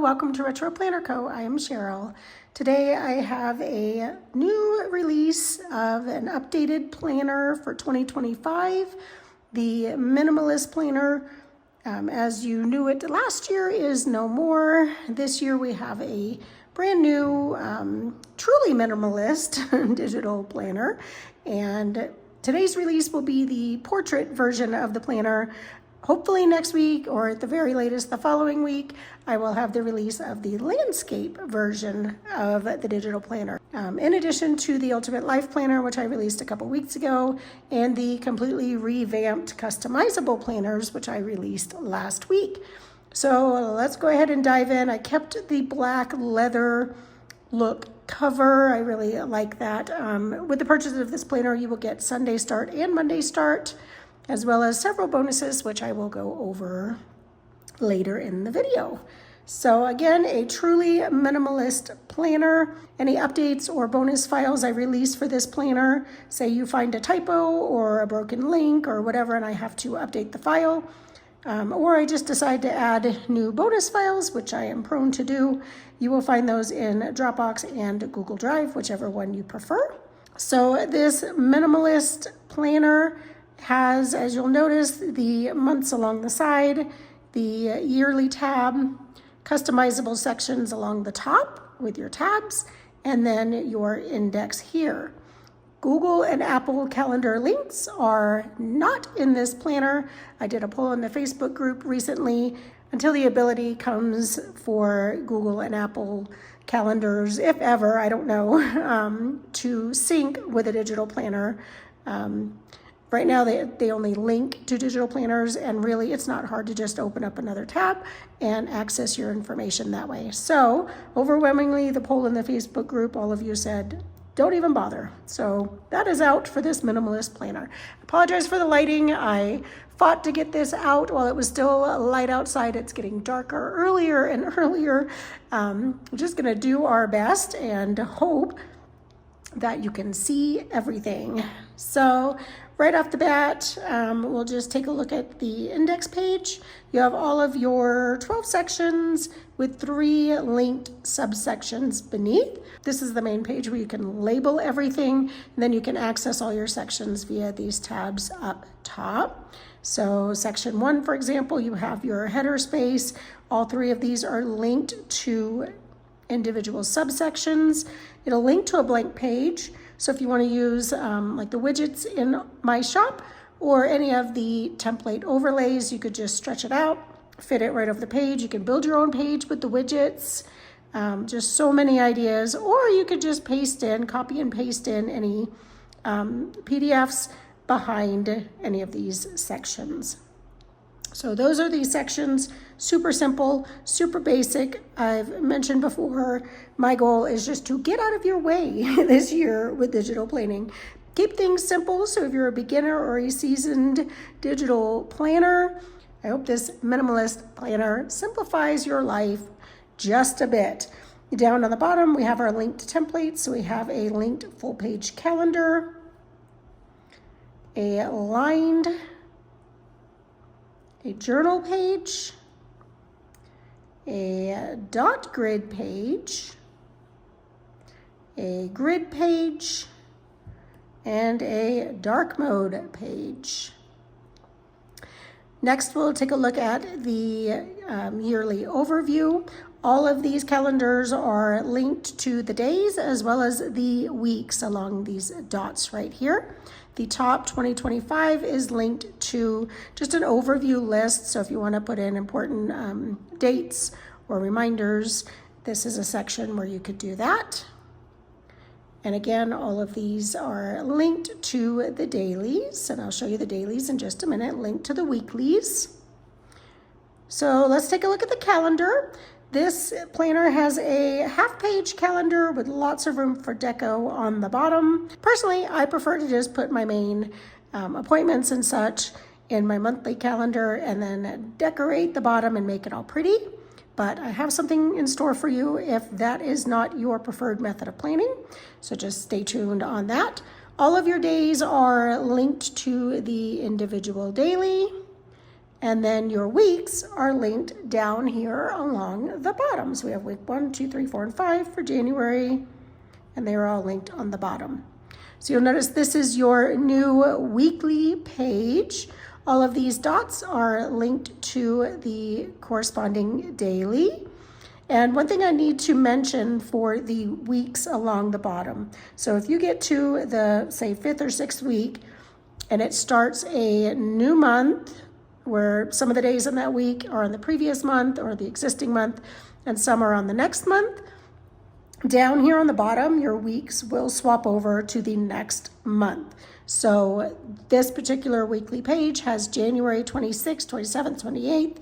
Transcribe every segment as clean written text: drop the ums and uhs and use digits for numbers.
welcome to Retro Planner Co. I am Cheryl. Today I have a new release of an updated planner for 2025. The Minimalist Planner, as you knew it last year, is no more. This year we have a brand new, truly minimalist digital planner. And today's release will be the portrait version of the planner. Hopefully next week, or at the very latest the following week, I will have the release of the landscape version of the digital planner. In addition to the Ultimate Life Planner, which I released a couple weeks ago, and the completely revamped customizable planners, which I released last week. So let's go ahead and dive in. I kept the black leather look cover. I really like that. With the purchase of this planner, you will get Sunday Start and Monday Start, as well as several bonuses, which I will go over later in the video. So again, a truly minimalist planner. Any updates or bonus files I release for this planner, say you find a typo or a broken link or whatever, and I have to update the file, or I just decide to add new bonus files, which I am prone to do, you will find those in Dropbox and Google Drive, whichever one you prefer. So this minimalist planner has, as you'll notice, the months along the side, the yearly tab, customizable sections along the top with your tabs, and then your index here. Google and Apple Calendar links are not in this planner. I did a poll in the Facebook group recently. Until the ability comes for Google and Apple calendars, if ever, I don't know, to sync with a digital planner. Right now, they only link to digital planners, and really it's not hard to just open up another tab and access your information that way. So overwhelmingly, the poll in the Facebook group, all of you said, don't even bother. So that is out for this minimalist planner. Apologize for the lighting. I fought to get this out while it was still light outside. It's getting darker earlier and earlier. We're just gonna do our best and hope that you can see everything. So right off the bat, we'll just take a look at the index page. You have all of your 12 sections with 3 linked subsections beneath. This is the main page where you can label everything, and then you can access all your sections via these tabs up top. So section 1, for example, you have your header space. All 3 of these are linked to individual subsections. It'll link to a blank page. So if you want to use like the widgets in my shop or any of the template overlays, you could just stretch it out, fit it right over the page. You can build your own page with the widgets. Just so many ideas. Or you could just paste in, copy and paste in any PDFs behind any of these sections. So those are these sections, super simple, super basic. I've mentioned before, my goal is just to get out of your way this year with digital planning. Keep things simple, so if you're a beginner or a seasoned digital planner, I hope this minimalist planner simplifies your life just a bit. Down on the bottom, we have our linked templates. So we have a linked full page calendar, a lined, a journal page, a dot grid page, a grid page, and a dark mode page. Next, we'll take a look at the yearly overview. All of these calendars are linked to the days as well as the weeks along these dots right here. The top 2025 is linked to just an overview list. So if you want to put in important dates or reminders, this is a section where you could do that. And again, all of these are linked to the dailies, and I'll show you the dailies in just a minute, linked to the weeklies. So let's take a look at the calendar. This planner has a half-page calendar with lots of room for deco on the bottom. Personally, I prefer to just put my main appointments and such in my monthly calendar and then decorate the bottom and make it all pretty. But I have something in store for you if that is not your preferred method of planning. So just stay tuned on that. All of your days are linked to the individual daily. And then your weeks are linked down here along the bottom. So we have week 1, 2, 3, 4, and 5 for January, and they're all linked on the bottom. So you'll notice this is your new weekly page. All of these dots are linked to the corresponding daily. And one thing I need to mention for the weeks along the bottom. So if you get to the, say, 5th or 6th week, and it starts a new month, where some of the days in that week are on the previous month or the existing month, and some are on the next month, down here on the bottom, your weeks will swap over to the next month. So this particular weekly page has January 26th, 27th, 28th,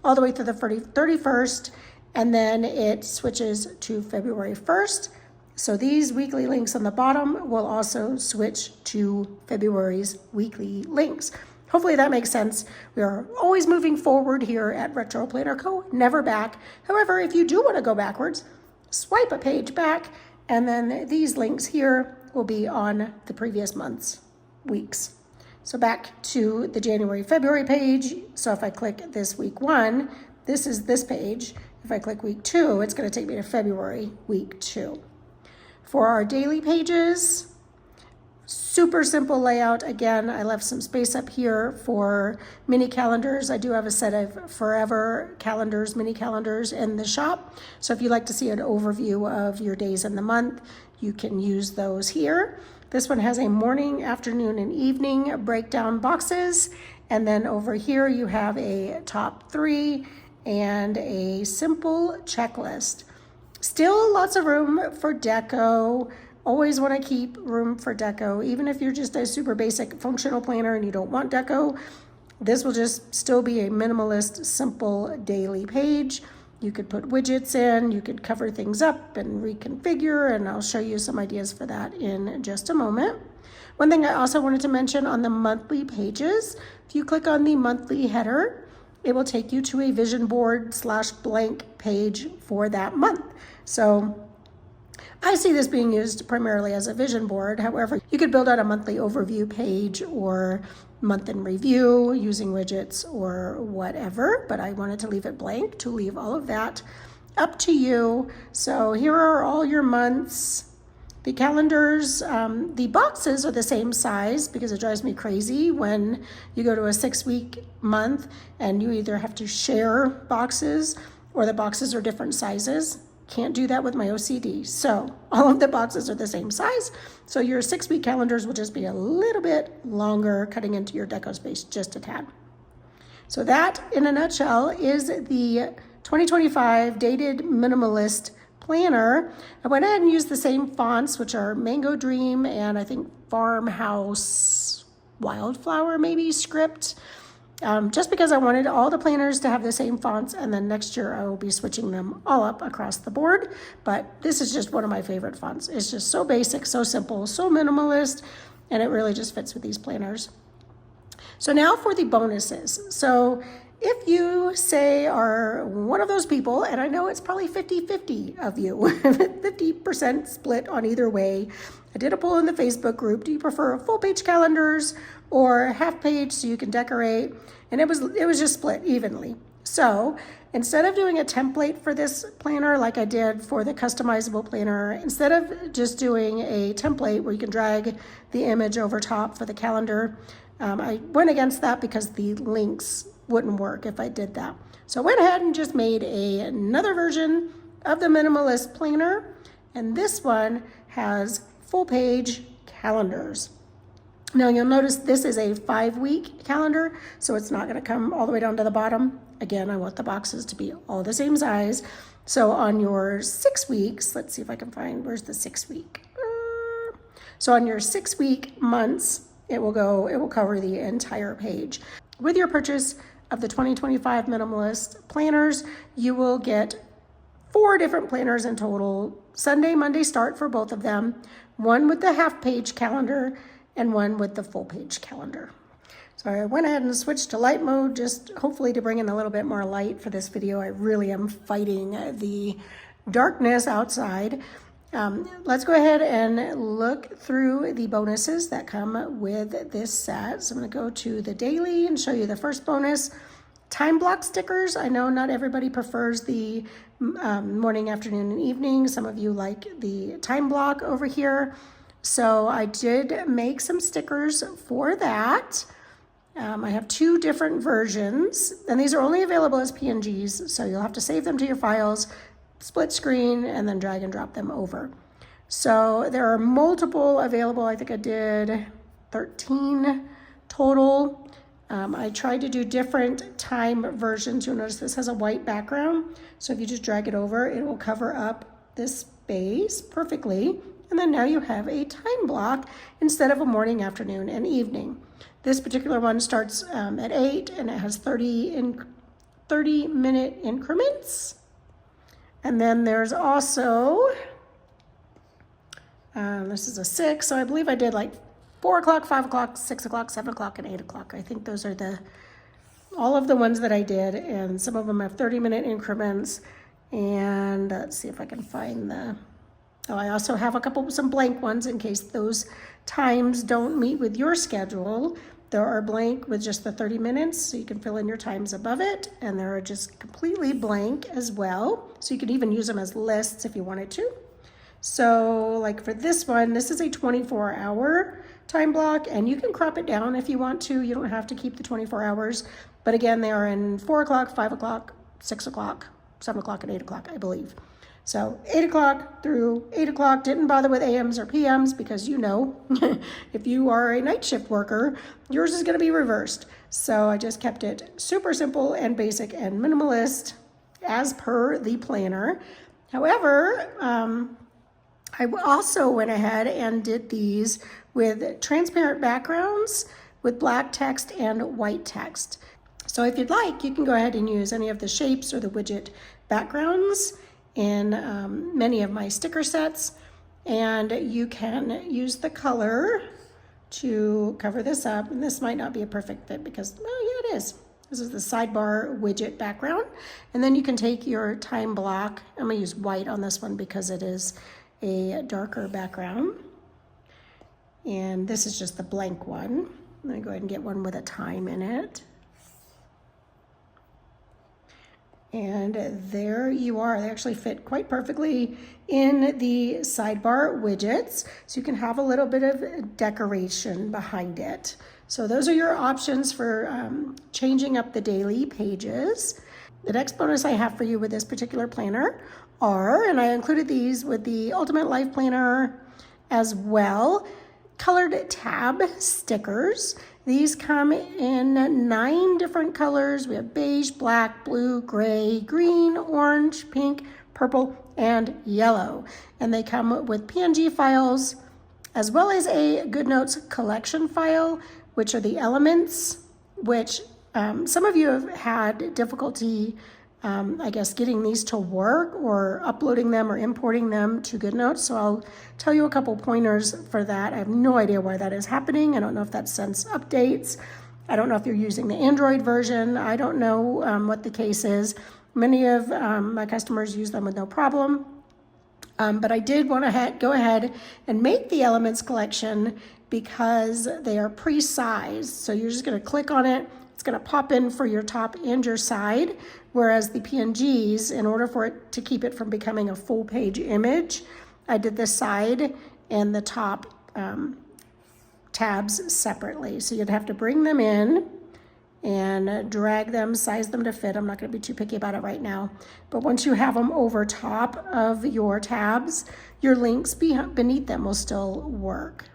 all the way to the 31st, and then it switches to February 1st. So these weekly links on the bottom will also switch to February's weekly links. Hopefully that makes sense. We are always moving forward here at Retro Planner Co., never back. However, if you do want to go backwards, swipe a page back, and then these links here will be on the previous month's weeks. So back to the January, February page. So if I click this week 1, this is this page. If I click week 2, it's going to take me to February, week 2. For our daily pages, super simple layout. Again, I left some space up here for mini calendars. I do have a set of forever calendars, mini calendars in the shop. So if you'd like to see an overview of your days in the month, you can use those here. This one has a morning, afternoon, and evening breakdown boxes. And then over here you have a top 3 and a simple checklist. Still lots of room for deco. Always want to keep room for deco. Even if you're just a super basic functional planner and you don't want deco, this will just still be a minimalist, simple daily page. You could put widgets in, you could cover things up and reconfigure, and I'll show you some ideas for that in just a moment. One thing I also wanted to mention on the monthly pages, if you click on the monthly header, it will take you to a vision board / blank page for that month. So I see this being used primarily as a vision board. However, you could build out a monthly overview page or month in review using widgets or whatever, but I wanted to leave it blank to leave all of that up to you. So here are all your months. The calendars, the boxes are the same size because it drives me crazy when you go to a 6-week month and you either have to share boxes or the boxes are different sizes. Can't do that with my OCD. So all of the boxes are the same size. So your 6-week calendars will just be a little bit longer, cutting into your deco space just a tad. So that, in a nutshell, is the 2025 Dated Minimalist Planner. I went ahead and used the same fonts, which are Mango Dream and I think Farmhouse Wildflower maybe script. Just because I wanted all the planners to have the same fonts, and then next year I will be switching them all up across the board. But this is just one of my favorite fonts. It's just so basic, so simple, so minimalist, and it really just fits with these planners. So now for the bonuses. So if you say are one of those people, and I know it's probably 50-50 of you, 50% split on either way. I did a poll in the Facebook group. Do you prefer full page calendars or half page so you can decorate? And it was just split evenly. So instead of doing a template for this planner like I did for the customizable planner, instead of just doing a template where you can drag the image over top for the calendar, I went against that because the links wouldn't work if I did that. So I went ahead and just made another version of the Minimalist Planner, and this one has full page calendars. Now you'll notice this is a 5-week calendar, so it's not going to come all the way down to the bottom. Again, I want the boxes to be all the same size. So on your 6 weeks, let's see if I can find, where's the 6 week? So on your 6-week months, it will cover the entire page. With your purchase of the 2025 Minimalist Planners, you will get 4 different planners in total. Sunday, Monday start for both of them, one with the half page calendar and one with the full page calendar. So I went ahead and switched to light mode, just hopefully to bring in a little bit more light for this video. I really am fighting the darkness outside. Let's go ahead and look through the bonuses that come with this set. So I'm going to go to the daily and show you the first bonus. time block stickers. I know not everybody prefers the morning, afternoon, and evening. Some of you like the time block over here. So I did make some stickers for that. I have 2 different versions, and these are only available as PNGs, so you'll have to save them to your files, split screen, and then drag and drop them over. So there are multiple available. I think I did 13 total. I tried to do different time versions. You'll notice this has a white background, so if you just drag it over, it will cover up this space perfectly. And then now you have a time block instead of a morning, afternoon, and evening. This particular one starts at 8 and it has 30-minute increments. And then there's also, this is a 6, so I believe I did like 4 o'clock, 5 o'clock, 6 o'clock, 7 o'clock, and 8 o'clock. I think those are all of the ones that I did, and some of them have 30-minute increments. And let's see if I can find I also have some blank ones in case those times don't meet with your schedule. There are blank with just the 30 minutes, so you can fill in your times above it, and there are just completely blank as well. So you could even use them as lists if you wanted to. So like for this one, this is a 24-hour time block, and you can crop it down if you want to. You don't have to keep the 24 hours. But again, they are in 4 o'clock, 5 o'clock, 6 o'clock, 7 o'clock, and 8 o'clock, I believe. So 8 o'clock through 8 o'clock, didn't bother with AMs or PMs because if you are a night shift worker, yours is going to be reversed. So I just kept it super simple and basic and minimalist as per the planner. However, I also went ahead and did these with transparent backgrounds with black text and white text. So if you'd like, you can go ahead and use any of the shapes or the widget backgrounds in many of my sticker sets, and you can use the color to cover this up. And this might not be a perfect fit because, well, yeah, it is. This is the sidebar widget background. And then you can take your time block. I'm gonna use white on this one because it is a darker background. And this is just the blank one. I'm gonna go ahead and get one with a time in it. And there you are. They actually fit quite perfectly in the sidebar widgets. So you can have a little bit of decoration behind it. So those are your options for changing up the daily pages. The next bonus I have for you with this particular planner and I included these with the Ultimate Life Planner as well, colored tab stickers. These come in 9 different colors. We have beige, black, blue, gray, green, orange, pink, purple, and yellow. And they come with PNG files as well as a GoodNotes collection file, which are the elements, which some of you have had difficulty I guess getting these to work or uploading them or importing them to GoodNotes. So I'll tell you a couple pointers for that. I have no idea why that is happening. I don't know if that's since updates. I don't know if you're using the Android version. I don't know what the case is. Many of my customers use them with no problem. But I did want to go ahead and make the elements collection because they are pre-sized. So you're just going to click on it. It's going to pop in for your top and your side, whereas the PNGs, in order for it to keep it from becoming a full page image, I did the side and the top tabs separately. So you'd have to bring them in and drag them, size them to fit. I'm not going to be too picky about it right now. But once you have them over top of your tabs, your links beneath them will still work.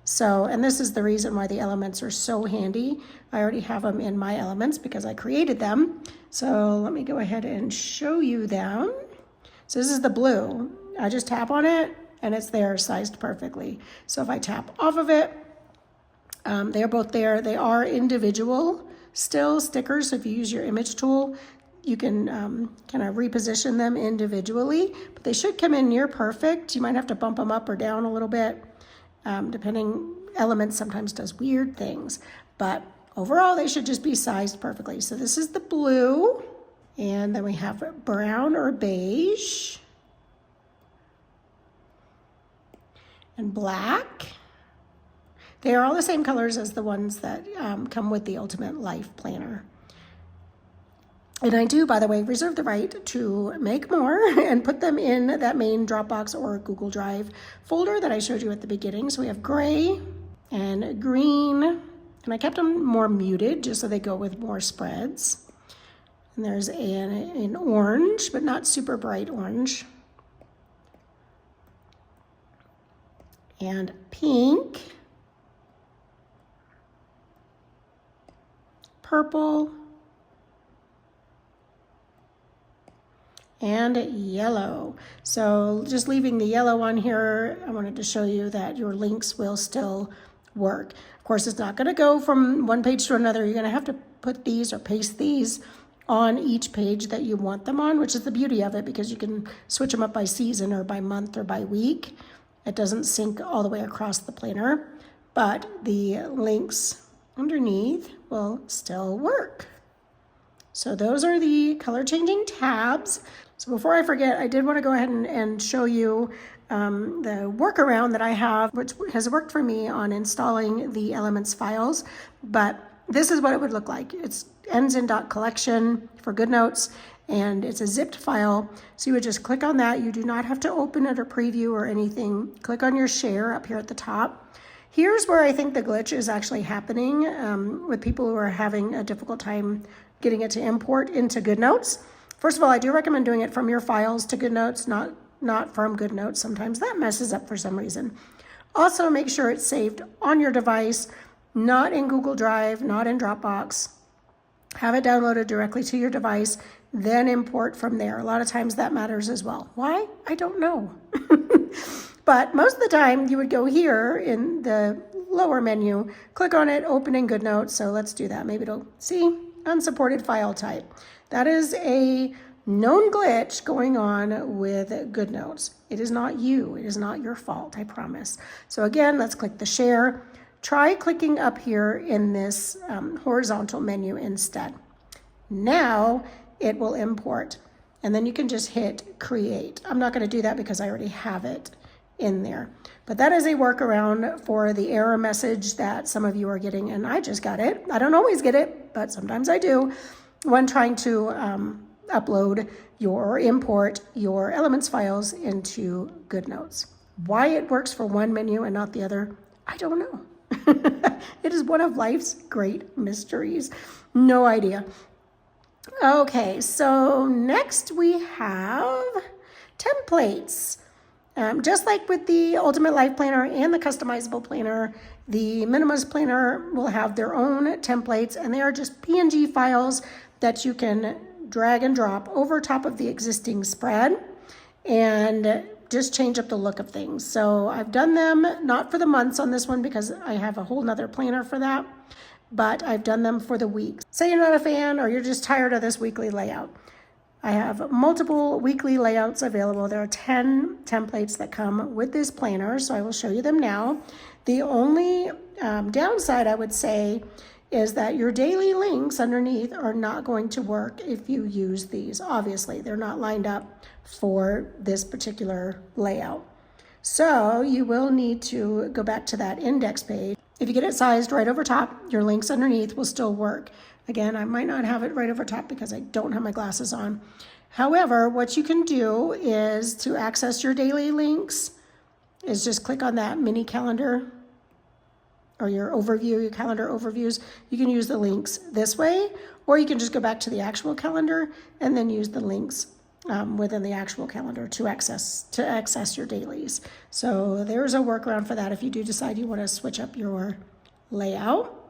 So, and this is the reason why the elements are so handy. I already have them in my elements because I created them. So let me go ahead and show you them. So this is the blue. I just tap on it and it's there, sized perfectly. So if I tap off of it, they are both there. They are individual still stickers. So if you use your image tool, you can kind of reposition them individually, but they should come in near perfect. You might have to bump them up or down a little bit. Depending, Elements sometimes does weird things, but overall they should just be sized perfectly. So this is the blue, and then we have brown or beige, and black. They are all the same colors as the ones that come with the Ultimate Life Planner. And I do, by the way, reserve the right to make more and put them in that main Dropbox or Google Drive folder that I showed you at the beginning. So we have gray and green, and I kept them more muted just so they go with more spreads. And there's an orange, but not super bright orange. And pink, purple, and yellow. So just leaving the yellow on here, I wanted to show you that your links will still work. Of course, it's not going to go from one page to another. You're going to have to put these or paste these on each page that you want them on, which is the beauty of it, because you can switch them up by season or by month or by week. It doesn't sync all the way across the planner, but the links underneath will still work. So those are the color changing tabs. So before I forget, I did want to go ahead and show you the workaround that I have, which has worked for me on installing the Elements files. But this is what it would look like. It ends in .collection for GoodNotes, and it's a zipped file. So you would just click on that. You do not have to open it or preview or anything. Click on your share up here at the top. Here's where I think the glitch is actually happening with people who are having a difficult time getting it to import into GoodNotes. First of all, I do recommend doing it from your files to GoodNotes, not from GoodNotes. Sometimes that messes up for some reason. Also, make sure it's saved on your device, not in Google Drive, not in Dropbox. Have it downloaded directly to your device, then import from there. A lot of times that matters as well. Why? I don't know. But most of the time you would go here in the lower menu, click on it, open in GoodNotes. So let's do that. Maybe it'll see unsupported file type. That is a known glitch going on with GoodNotes. It is not you. It is not your fault, I promise. So again, let's click the share. Try clicking up here in this horizontal menu instead. Now it will import, and then you can just hit create. I'm not going to do that because I already have it in there. But that is a workaround for the error message that some of you are getting, and I just got it. I don't always get it, but sometimes I do when trying to upload or import your Elements files into GoodNotes. Why it works for one menu and not the other, I don't know. It is one of life's great mysteries. No idea. Okay, so next we have templates. Just like with the Ultimate Life Planner and the Customizable Planner, the Minimalist Planner will have their own templates, and they are just PNG files that you can drag and drop over top of the existing spread and just change up the look of things. So I've done them, not for the months on this one because I have a whole nother planner for that, but I've done them for the weeks. Say you're not a fan or you're just tired of this weekly layout. I have multiple weekly layouts available. There are 10 templates that come with this planner, so I will show you them now. The only downside, I would say, is that your daily links underneath are not going to work if you use these. Obviously, they're not lined up for this particular layout. So you will need to go back to that index page. If you get it sized right over top, your links underneath will still work. Again, I might not have it right over top because I don't have my glasses on. However, what you can do is to access your daily links is just click on that mini calendar or your overview, your calendar overviews. You can use the links this way, or you can just go back to the actual calendar and then use the links within the actual calendar to access your dailies. So there's a workaround for that if you do decide you want to switch up your layout.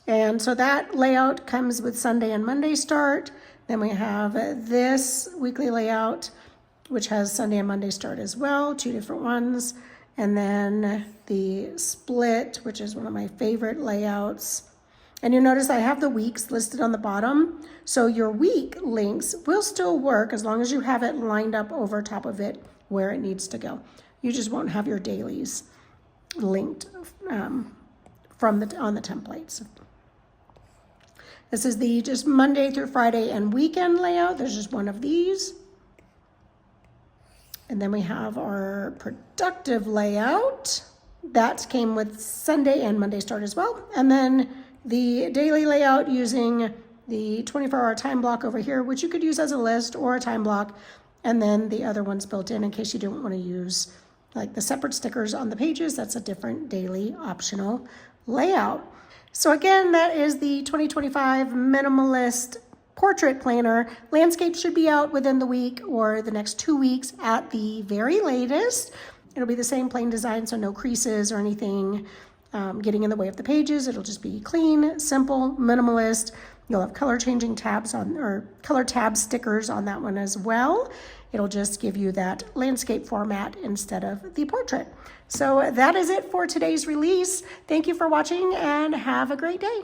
And so that layout comes with Sunday and Monday start. Then we have this weekly layout, which has Sunday and Monday start as well, 2 different ones. And then the split, which is one of my favorite layouts. And you notice I have the weeks listed on the bottom. So your week links will still work as long as you have it lined up over top of it where it needs to go. You just won't have your dailies linked on the templates. This is the just Monday through Friday and weekend layout. There's just one of these. And then we have our productive layout. That came with Sunday and Monday start as well. And then the daily layout using the 24-hour time block over here, which you could use as a list or a time block, and then the other one's built in case you don't want to use like the separate stickers on the pages. That's a different daily optional layout. So again, that is the 2025 Minimalist Portrait Planner. Landscape should be out within the week or the next 2 weeks at the very latest. It'll be the same plain design, so no creases or anything getting in the way of the pages. It'll just be clean, simple, minimalist. You'll have color changing tabs on, or color tab stickers on that one as well. It'll just give you that landscape format instead of the portrait. So that is it for today's release. Thank you for watching and have a great day.